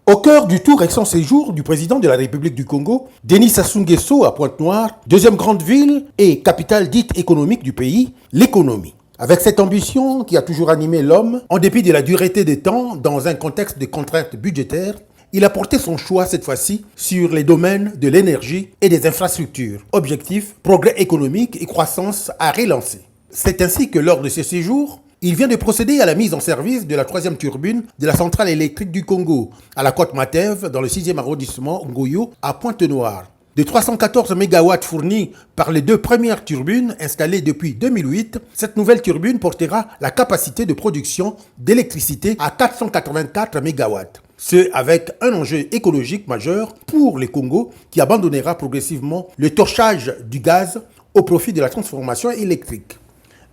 Au cœur du tout récent séjour du président de la République du Congo, Denis Sassou Nguesso à Pointe-Noire, deuxième grande ville et capitale dite économique du pays, l'économie. Avec cette ambition qui a toujours animé l'homme, en dépit de la dureté des temps, dans un contexte de contraintes budgétaires, il a porté son choix cette fois-ci sur les domaines de l'énergie et des infrastructures. Objectif, progrès économique et croissance à relancer. C'est ainsi que lors de ce séjour, il vient de procéder à la mise en service de la troisième turbine de la centrale électrique du Congo, à la Côte-Matève, dans le 6e arrondissement Ngoyo, à Pointe-Noire. De 314 MW fournis par les deux premières turbines installées depuis 2008, cette nouvelle turbine portera la capacité de production d'électricité à 484 MW. Ce avec un enjeu écologique majeur pour le Congo qui abandonnera progressivement le torchage du gaz au profit de la transformation électrique.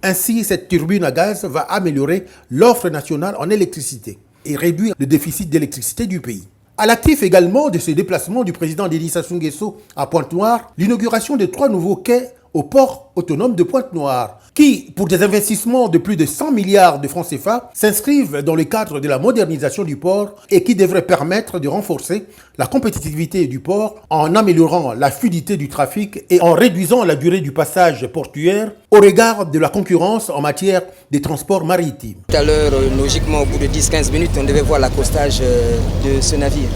Ainsi, cette turbine à gaz va améliorer l'offre nationale en électricité et réduire le déficit d'électricité du pays. À l'actif également de ce déplacement du président Denis Sassou Nguesso à Pointe-Noire, l'inauguration de 3 nouveaux quais au port autonome de Pointe-Noire, qui, pour des investissements de plus de 100 milliards de francs CFA, s'inscrivent dans le cadre de la modernisation du port et qui devraient permettre de renforcer la compétitivité du port en améliorant la fluidité du trafic et en réduisant la durée du passage portuaire au regard de la concurrence en matière de transport maritime. Tout à l'heure, logiquement, au bout de 10-15 minutes, on devait voir l'accostage de ce navire.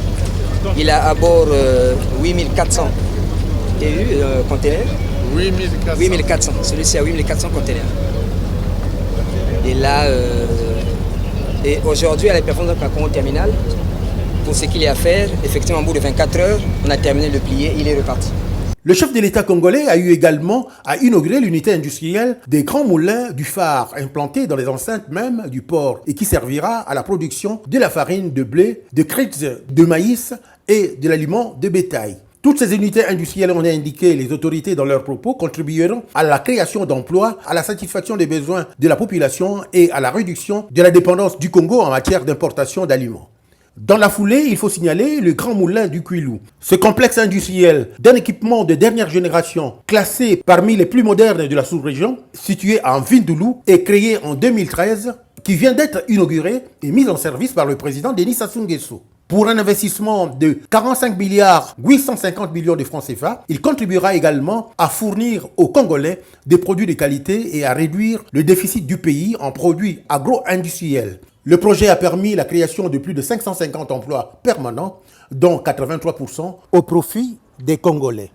Il a à bord 8400 TEU containers. 8400. Celui-ci a 8400 containers. Et là, et aujourd'hui, à la performance d'un Congo terminal, pour ce qu'il y a à faire, effectivement, au bout de 24 heures, on a terminé le plier, il est reparti. Le chef de l'État congolais a eu également à inaugurer l'unité industrielle des grands moulins du phare implantés dans les enceintes même du port et qui servira à la production de la farine de blé, de crites de maïs et de l'aliment de bétail. Toutes ces unités industrielles, ont indiqué les autorités dans leurs propos, contribueront à la création d'emplois, à la satisfaction des besoins de la population et à la réduction de la dépendance du Congo en matière d'importation d'aliments. Dans la foulée, il faut signaler le Grand Moulin du Kwilu. Ce complexe industriel d'un équipement de dernière génération, classé parmi les plus modernes de la sous-région, situé en Vindhoulou et créé en 2013, qui vient d'être inauguré et mis en service par le président Denis Sassou Nguesso. Pour un investissement de 45 milliards 850 millions de francs CFA, il contribuera également à fournir aux Congolais des produits de qualité et à réduire le déficit du pays en produits agro-industriels. Le projet a permis la création de plus de 550 emplois permanents, dont 83% au profit des Congolais.